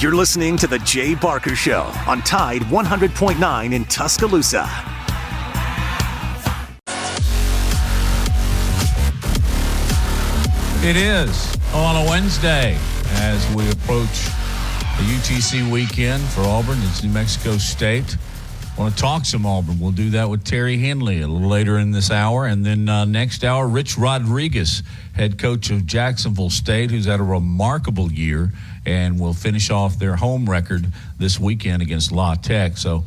You're listening to The Jay Barker Show on Tide 100.9 in Tuscaloosa. It is on a Wednesday as we approach the UTC weekend for Auburn. It's New Mexico State. I want to talk some Auburn. We'll do that with Terry Henley a little later in this hour. And then next hour, Rich Rodriguez, head coach of Jacksonville State, who's had a remarkable year, and will finish off their home record this weekend against La Tech. So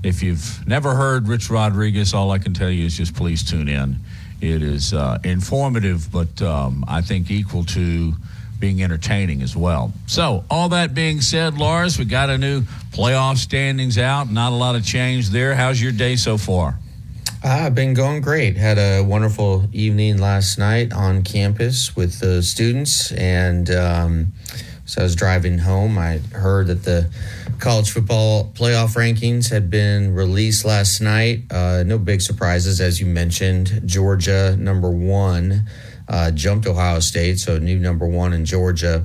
if you've never heard Rich Rodriguez, all I can tell you is just please tune in. It is informative, but I think equal to being entertaining as well. So all that being said, Lars, we got a new playoff standings out. Not a lot of change there. How's your day so far? I've been going great. Had a wonderful evening last night on campus with the students, and so I was driving home. I heard that the college football playoff rankings had been released last night. No big surprises, as you mentioned. Georgia, number one, jumped Ohio State, so new number one in Georgia.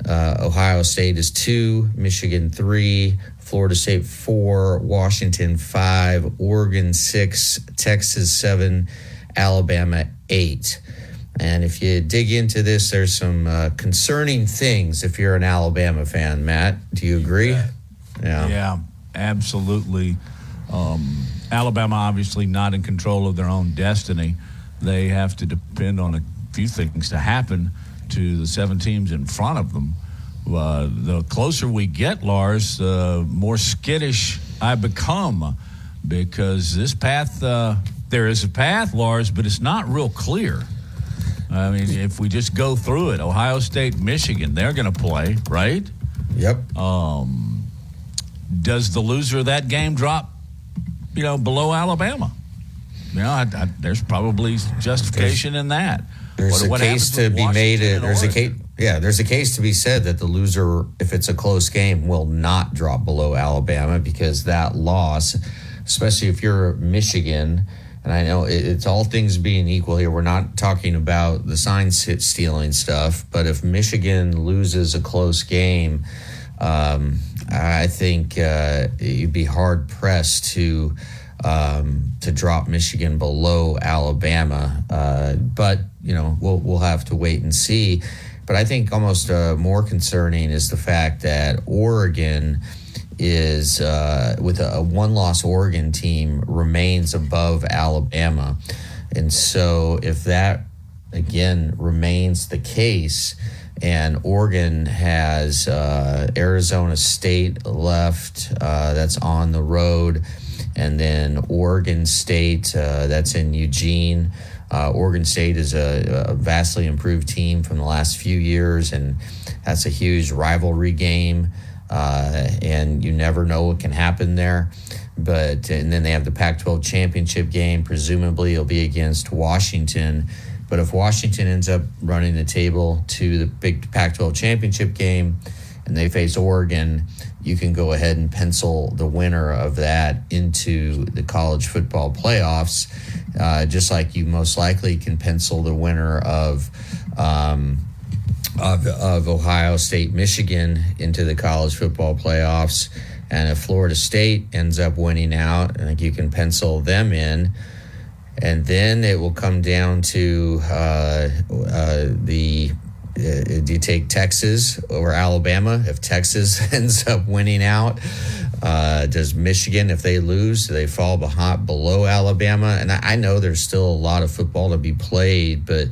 Ohio State is 2, Michigan 3, Florida State 4, Washington 5, Oregon 6, Texas 7, Alabama 8. And if you dig into this, there's some concerning things if you're an Alabama fan. Matt, do you agree? Yeah, absolutely. Alabama obviously not in control of their own destiny. They have to depend on a few things to happen to the 7 teams in front of them. The closer we get, Lars, the more skittish I become, because this path, there is a path, Lars, but it's not real clear. I mean, if we just go through it, Ohio State, Michigan, they're going to play, right? Yep. Does the loser of that game drop, below Alabama? There's probably justification in that. There's a case to be made. There's a case to be said that the loser, if it's a close game, will not drop below Alabama, because that loss, especially if you're Michigan, and I know it's all things being equal here. We're not talking about the sign stealing stuff, but if Michigan loses a close game, I think you'd be hard pressed to drop Michigan below Alabama. But we'll have to wait and see. But I think almost more concerning is the fact that Oregon is with a one-loss Oregon team remains above Alabama. And so if that, again, remains the case, and Oregon has Arizona State left, that's on the road, and then Oregon State, that's in Eugene. Oregon State is a vastly improved team from the last few years, and that's a huge rivalry game. And you never know what can happen there. And then they have the Pac-12 championship game. Presumably it'll be against Washington. But if Washington ends up running the table to the big Pac-12 championship game and they face Oregon, you can go ahead and pencil the winner of that into the college football playoffs, just like you most likely can pencil the winner of Ohio State, Michigan into the college football playoffs. And if Florida State ends up winning out, I think you can pencil them in. And then it will come down to do you take Texas over Alabama? If Texas ends up winning out, does Michigan, if they lose, do they fall below Alabama? And I know there's still a lot of football to be played, but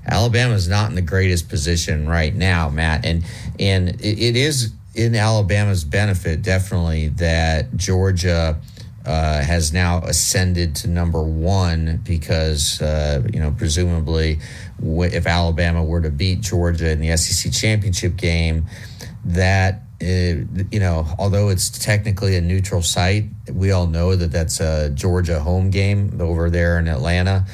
Alabama's not in the greatest position right now, Matt. And it is in Alabama's benefit, definitely, that Georgia has now ascended to number one, because, presumably if Alabama were to beat Georgia in the SEC championship game, that, although it's technically a neutral site, we all know that that's a Georgia home game over there in Atlanta.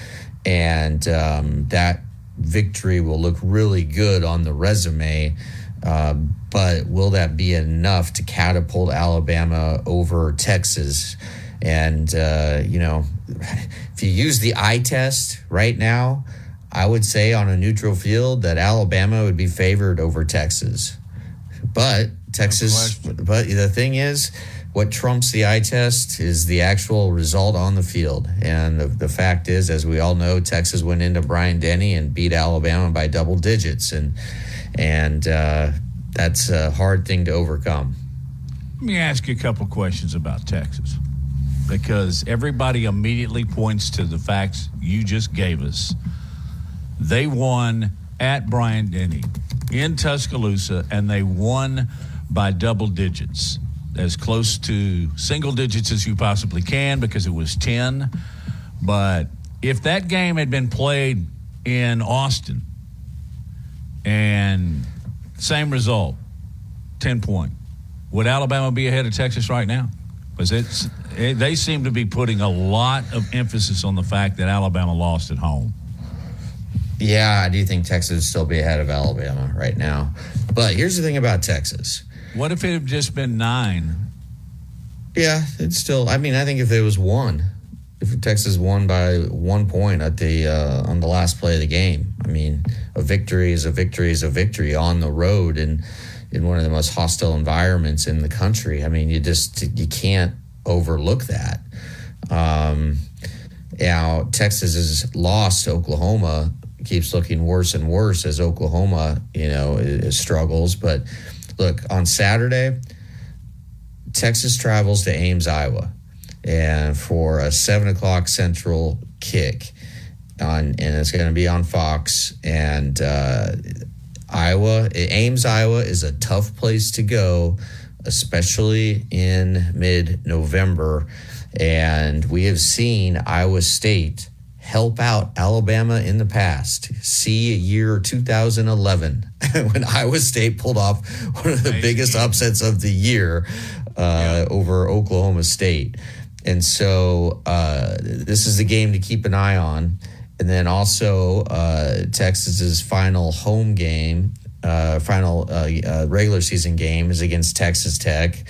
And that victory will look really good on the resume. But will that be enough to catapult Alabama over Texas? And, if you use the eye test right now, I would say on a neutral field that Alabama would be favored over Texas. But Texas. But the thing is, what trumps the eye test is the actual result on the field. And the fact is, as we all know, Texas went into Bryant-Denny and beat Alabama by double digits. And that's a hard thing to overcome. Let me ask you a couple questions about Texas, because everybody immediately points to the facts you just gave us. They won at Bryant-Denny in Tuscaloosa, and they won by double digits, as close to single digits as you possibly can, because it was 10. But if that game had been played in Austin and same result, 10-point, would Alabama be ahead of Texas right now? Because they seem to be putting a lot of emphasis on the fact that Alabama lost at home. Yeah, I do think Texas would still be ahead of Alabama right now. But here's the thing about Texas. What if it had just been 9? Yeah, it's still. I mean, I think if it was 1, if Texas won by 1 point at the on the last play of the game, I mean, a victory is a victory is a victory on the road and in one of the most hostile environments in the country. I mean, you can't overlook that. Now, Texas's loss to Oklahoma keeps looking worse and worse as Oklahoma, struggles. But look, on Saturday, Texas travels to Ames, Iowa, and for a 7:00 Central kick, and it's going to be on Fox. And Ames, Iowa is a tough place to go, especially in mid-November. And we have seen Iowa State help out Alabama in the past. See year 2011 when Iowa State pulled off one of the biggest upsets of the year over Oklahoma State. And so this is the game to keep an eye on. And then also Texas's final home game, regular season game is against Texas Tech.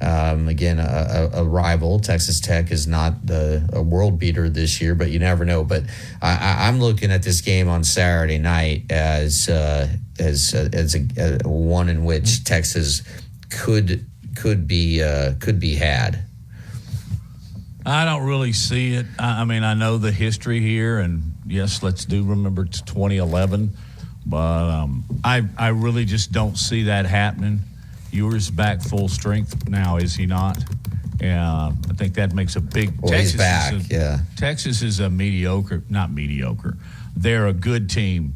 Again, a rival. Texas Tech is not a world beater this year, but you never know. But I'm looking at this game on Saturday night as a one in which Texas could be had. I don't really see it. I mean, I know the history here, and yes, let's remember 2011, but I really just don't see that happening. Ewers back full strength now, is he not? I think that makes a big. Well, Texas he's back. Texas is not mediocre. They're a good team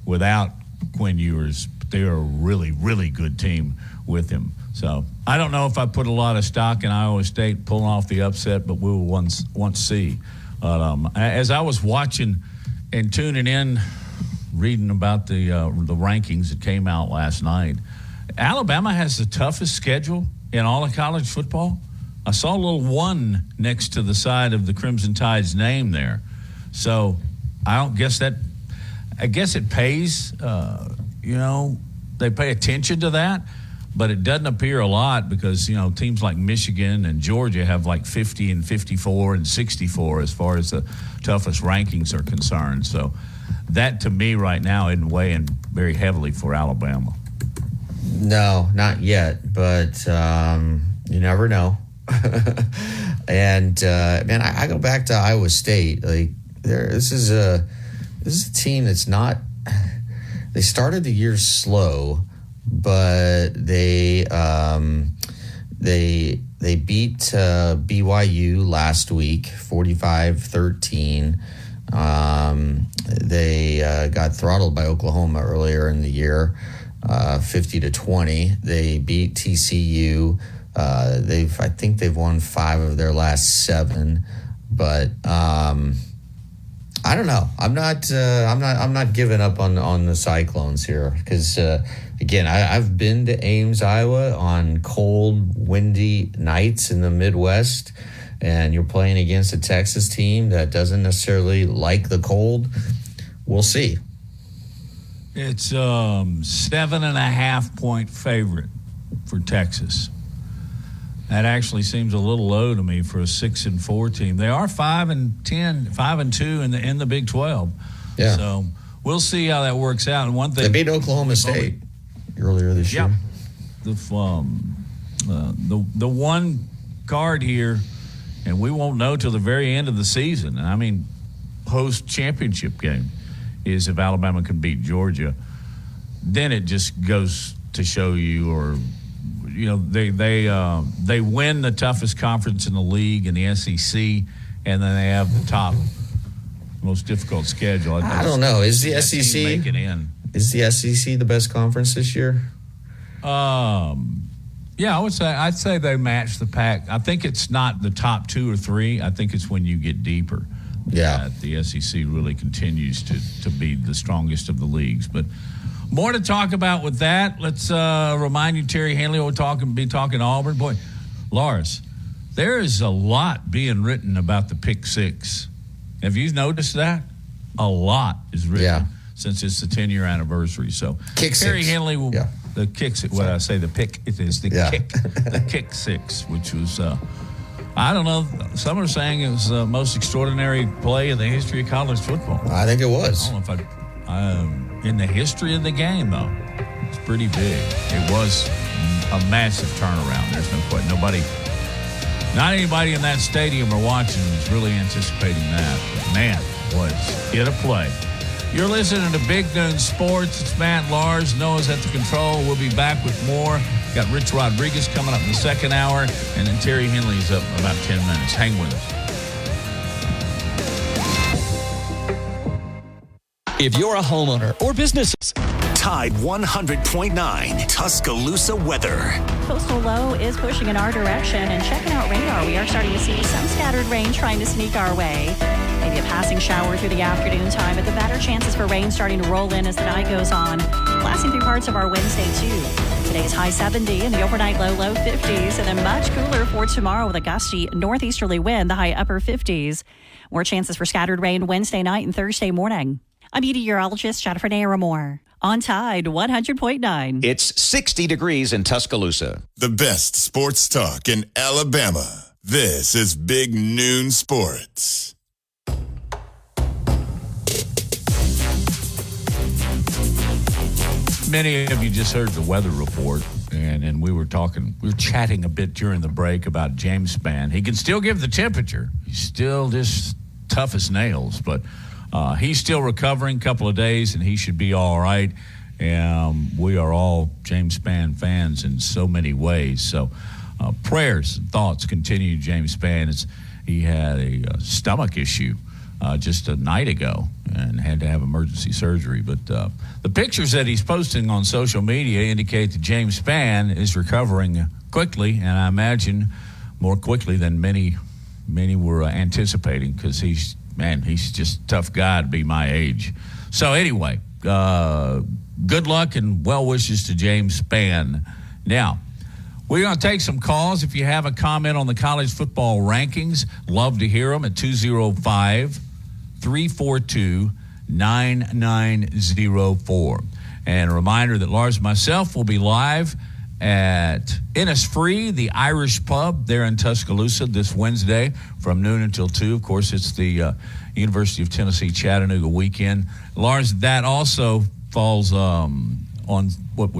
without Quinn Ewers. But they are a really, really good team with him. So I don't know if I put a lot of stock in Iowa State pulling off the upset, but we will once see. As I was watching and tuning in, reading about the rankings that came out last night, Alabama has the toughest schedule in all of college football. I saw a little 1 next to the side of the Crimson Tide's name there. So I guess it pays, they pay attention to that, but it doesn't appear a lot because, teams like Michigan and Georgia have like 50 and 54 and 64 as far as the toughest rankings are concerned. So that to me right now isn't weighing very heavily for Alabama. No, not yet, but you never know. And man, I go back to Iowa State. Like, this is a team that's not. They started the year slow, but they beat BYU last week, 45-13. They got throttled by Oklahoma earlier in the year. 50-20. They beat TCU. I think they've won 5 of their last 7, but I don't know. I'm not giving up on the Cyclones here because again, I've been to Ames, Iowa on cold, windy nights in the Midwest, and you're playing against a Texas team that doesn't necessarily like the cold. We'll see. It's 7.5 point favorite for Texas. That actually seems a little low to me for a 6-4 team. They are 5-10, 5-2 in the Big 12. Yeah. So we'll see how that works out. And one thing they beat Oklahoma State earlier this year. the one card here, and we won't know till the very end of the season. And I mean, post championship game is if Alabama can beat Georgia, then it just goes to show you, or they win the toughest conference in the league in the SEC, and then they have the top most difficult schedule. I don't know. Is the SEC make it in? Is the SEC the best conference this year? Yeah, I'd say they match the pack. I think it's not the top 2 or 3. I think it's when you get deeper. Yeah, that the SEC really continues to be the strongest of the leagues. But more to talk about with that. Let's remind you, Terry Hanley will be talking Auburn. Boy, Lars, there is a lot being written about the pick six. Have you noticed that? A lot is written since it's the 10-year anniversary. So kick Terry six. Hanley will the kick six. What I say, the pick it is the kick, the kick six, which was I don't know. Some are saying it was the most extraordinary play in the history of college football. I think it was. I don't know if in the history of the game, though, it's pretty big. It was a massive turnaround. There's no question. Not anybody in that stadium or watching was really anticipating that. But man, was it a play. You're listening to Big Noon Sports. It's Matt, Lars. Noah's at the control. We'll be back with more. Got Rich Rodriguez coming up in the second hour, and then Terry Henley's up in about 10 minutes. Hang with us. If you're a homeowner or business. Tide 100.9 Tuscaloosa weather. Coastal low is pushing in our direction, and checking out radar, we are starting to see some scattered rain trying to sneak our way. Maybe a passing shower through the afternoon time, but the better chances for rain starting to roll in as the night goes on, lasting through parts of our Wednesday too. Today's high 70 and the overnight low 50s, and then much cooler for tomorrow with a gusty northeasterly wind, the high upper 50s. More chances for scattered rain Wednesday night and Thursday morning. I'm meteorologist Jennifer Naramore on Tide 100.9. It's 60 degrees in Tuscaloosa. The best sports talk in Alabama. This is Big Noon Sports. Many of you just heard the weather report, and we were chatting a bit during the break about James Spann. He can still give the temperature. He's still just tough as nails, but he's still recovering a couple of days, and he should be all right. We are all James Spann fans in so many ways. So prayers and thoughts continue. James Spann, he had a stomach issue just a night ago and had to have emergency surgery. But the pictures that he's posting on social media indicate that James Spann is recovering quickly, and I imagine more quickly than many were anticipating, because he's just a tough guy to be my age. So anyway, good luck and well wishes to James Spann. Now, we're going to take some calls. If you have a comment on the college football rankings, love to hear them at 205-342-9904. And a reminder that Lars and myself will be live at Innisfree, the Irish pub there in Tuscaloosa this Wednesday from noon until 2. Of course, it's the University of Tennessee Chattanooga weekend. Lars, that also falls on what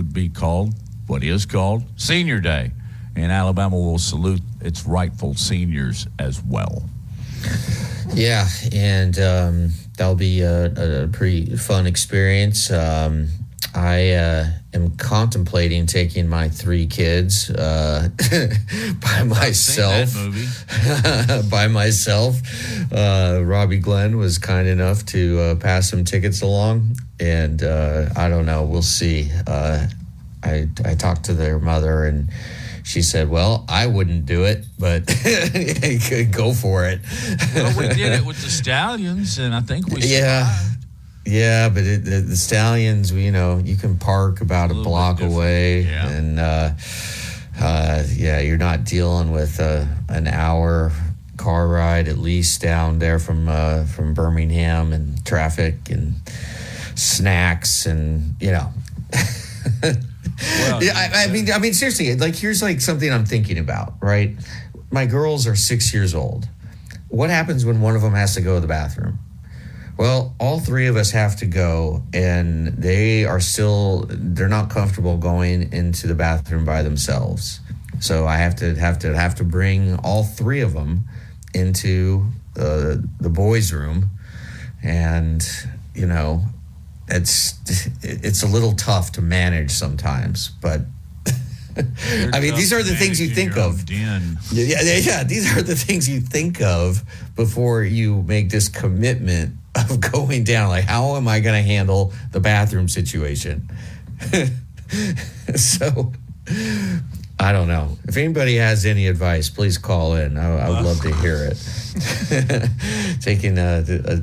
is called Senior Day, and Alabama will salute its rightful seniors as well. Yeah, and that'll be a pretty fun experience. I am contemplating taking my 3 kids by myself. By myself. Robbie Glenn was kind enough to pass some tickets along, and I don't know. We'll see. I talked to their mother, and she said, well, I wouldn't do it, but go for it. Well, we did it with the Stallions, and I think we survived. Yeah, but the Stallions, you can park about a block away, and you're not dealing with an hour car ride at least down there from Birmingham, and traffic and snacks, and Well, I mean, seriously, here's something I'm thinking about, right? My girls are 6 years old. What happens when one of them has to go to the bathroom? Well, all three of us have to go, and they're not comfortable going into the bathroom by themselves. So I have to bring all three of them into the boys' room, and it's a little tough to manage sometimes, but. I mean, these are the things you think of. Yeah. These are the things you think of before you make this commitment of going down. Like, how am I going to handle the bathroom situation? So, I don't know. If anybody has any advice, please call in. I would love to hear it. Taking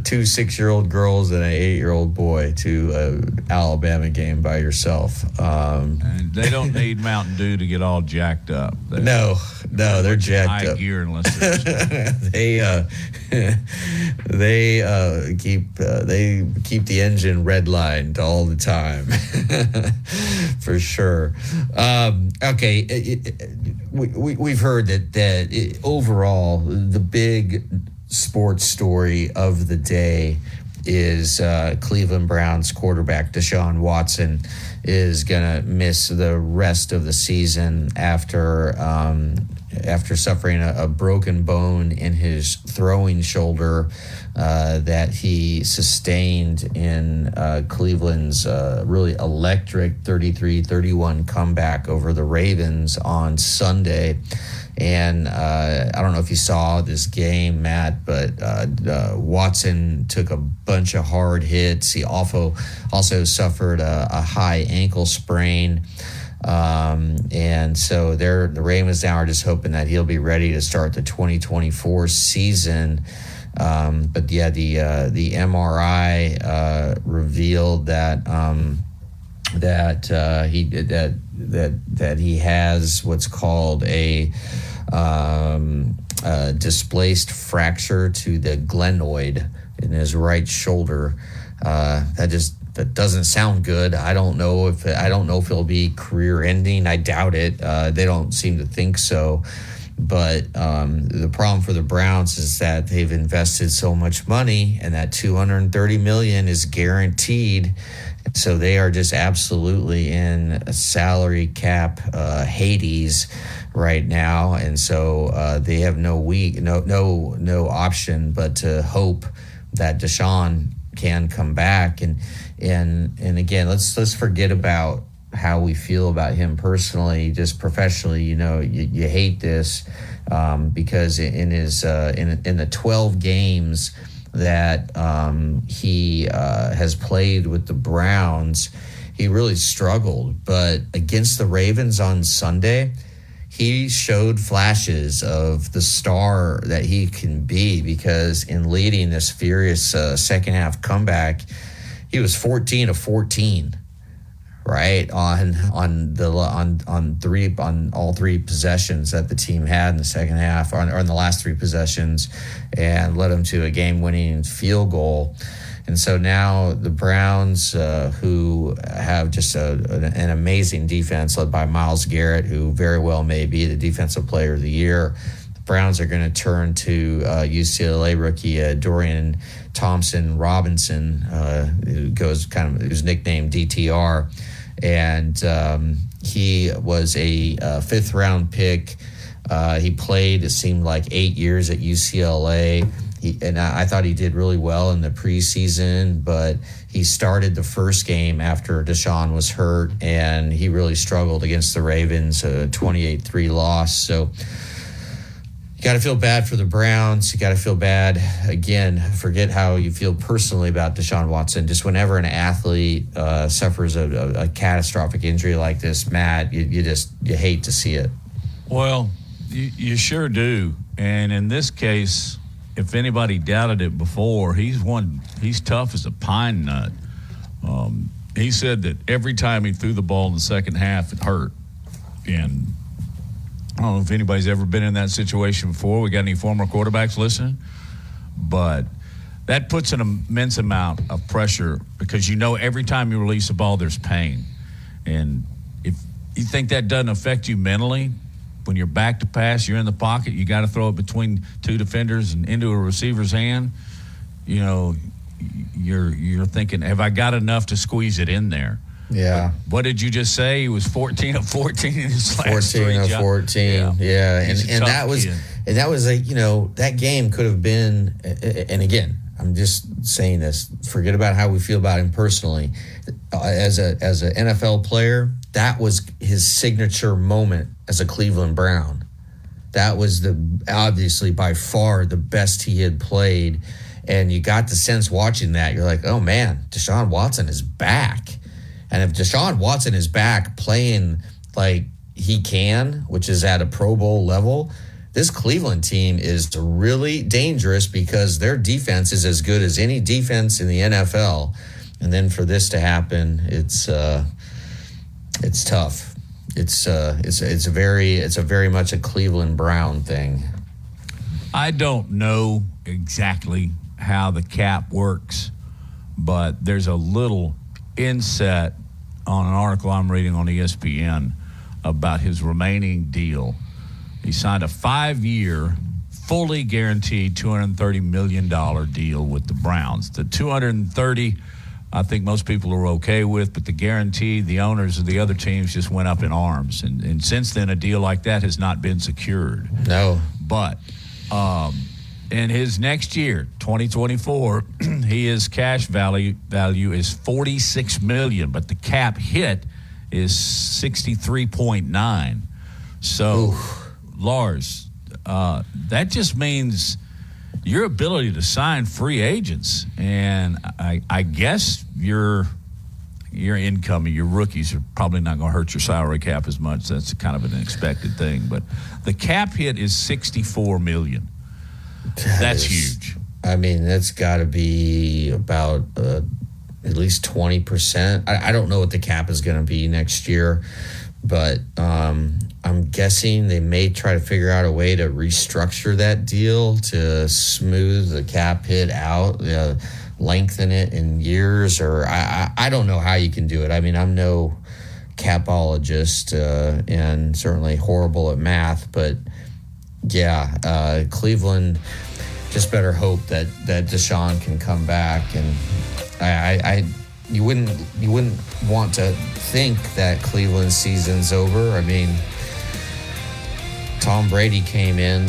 two 6-year-old girls and an 8-year-old boy to an Alabama game by yourself. And they don't need Mountain Dew to get all jacked up. No, they're jacked high up. Gear unless they keep the engine redlined all the time, for sure. Okay, we've heard that overall the big sports story of the day is Cleveland Browns quarterback Deshaun Watson is gonna miss the rest of the season after suffering a broken bone in his throwing shoulder that he sustained in Cleveland's really electric 33-31 comeback over the Ravens on Sunday. And I don't know if you saw this game, Matt, but Watson took a bunch of hard hits. He also suffered a high ankle sprain. And so the Ravens now are just hoping that he'll be ready to start the 2024 season. But yeah, the MRI revealed that he has what's called a displaced fracture to the glenoid in his right shoulder. That doesn't sound good. I don't know if it'll be career ending. I doubt it. They don't seem to think so. But the problem for the Browns is that they've invested so much money, and that $230 million is guaranteed. So they are just absolutely in a salary cap Hades right now, and so they have no option but to hope that Deshaun can come back. And again, let's forget about how we feel about him personally, just professionally. You hate this because in the 12 games that he has played with the Browns, he really struggled. But against the Ravens on Sunday, he showed flashes of the star that he can be, because in leading this furious second half comeback, he was 14 of 14. Right on all three possessions that the team had in the second half, or in the last three possessions, and led them to a game-winning field goal. And so now the Browns, who have just an amazing defense led by Myles Garrett, who very well may be the Defensive Player of the Year, the Browns are going to turn to UCLA rookie Dorian Thompson-Robinson, who's nicknamed DTR. And he was a fifth-round pick. He played, it seemed like, 8 years at UCLA. I thought he did really well in the preseason, but he started the first game after Deshaun was hurt, and he really struggled against the Ravens, a 28-3 loss. So you got to feel bad for the Browns. You got to feel bad. Again, forget how you feel personally about Deshaun Watson. Just whenever an athlete suffers a catastrophic injury like this, Matt, you hate to see it. Well, you sure do. And in this case, if anybody doubted it before, he's tough as a pine nut. He said that every time he threw the ball in the second half, it hurt. And I don't know if anybody's ever been in that situation before. We got any former quarterbacks listening? But that puts an immense amount of pressure, because every time you release a ball, there's pain. And if you think that doesn't affect you mentally, when you're back to pass, you're in the pocket, you got to throw it between two defenders and into a receiver's hand, you're thinking, have I got enough to squeeze it in there? Yeah. What did you just say? He was 14 of 14 in his last 14 of 14. Yeah. And that was kid. And that was that game could have been, and again, I'm just saying this, forget about how we feel about him personally. As an NFL player, that was his signature moment as a Cleveland Brown. That was obviously by far the best he had played. And you got the sense watching that, you're like, oh man, Deshaun Watson is back. And if Deshaun Watson is back playing like he can, which is at a Pro Bowl level, this Cleveland team is really dangerous because their defense is as good as any defense in the NFL. And then for this to happen, it's tough. It's very much a Cleveland Brown thing. I don't know exactly how the cap works, but there's a little inset on an article I'm reading on ESPN about his remaining deal. He signed a 5-year, fully guaranteed $230 million deal with the Browns. The $230, I think most people are okay with, but the guarantee, the owners of the other teams just went up in arms. And since then, a deal like that has not been secured. No. But in his next year, 2024, his cash value is $46 million, but the cap hit is $63.9. So, Lars, that just means your ability to sign free agents, and I guess your income, your rookies are probably not going to hurt your salary cap as much. That's kind of an expected thing, but the cap hit is $64 million. That's huge. I mean, that's got to be about at least 20%. I don't know what the cap is going to be next year, but I'm guessing they may try to figure out a way to restructure that deal to smooth the cap hit out, lengthen it in years, or I don't know how you can do it. I mean, I'm no capologist and certainly horrible at math, but yeah, Cleveland just better hope that Deshaun can come back, and you wouldn't want to think that Cleveland season's over. I mean, Tom Brady came in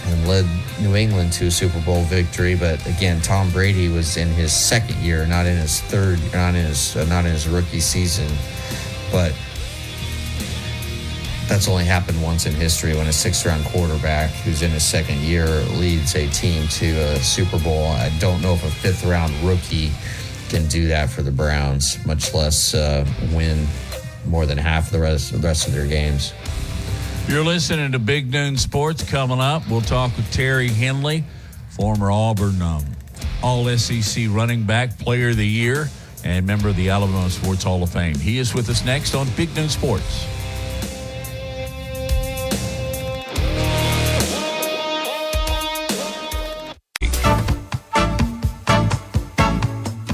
and led New England to a Super Bowl victory, but again, Tom Brady was in his second year, not in his rookie season. But that's only happened once in history when a 6th-round quarterback who's in his second year leads a team to a Super Bowl. I don't know if a 5th-round rookie can do that for the Browns, much less win more than half of the rest of their games. You're listening to Big Noon Sports. Coming up, we'll talk with Terry Henley, former Auburn All-SEC running back, Player of the Year, and member of the Alabama Sports Hall of Fame. He is with us next on Big Noon Sports.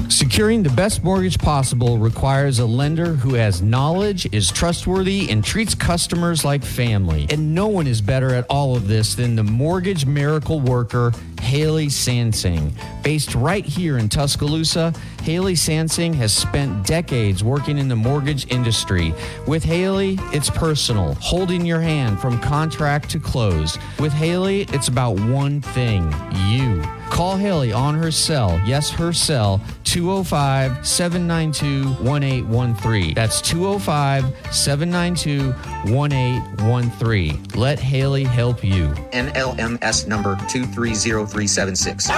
Securing the best mortgage possible requires a lender who has knowledge, is trustworthy, and treats customers like family. And no one is better at all of this than the mortgage miracle worker, Haley Sansing. Based right here in Tuscaloosa, Haley Sansing has spent decades working in the mortgage industry. With Haley, it's personal, holding your hand from contract to close. With Haley, it's about one thing, you. Call Haley on her cell, yes, her cell, 205-792-1813. That's 205-792-1813. Let Haley help you. NLMS number 230376.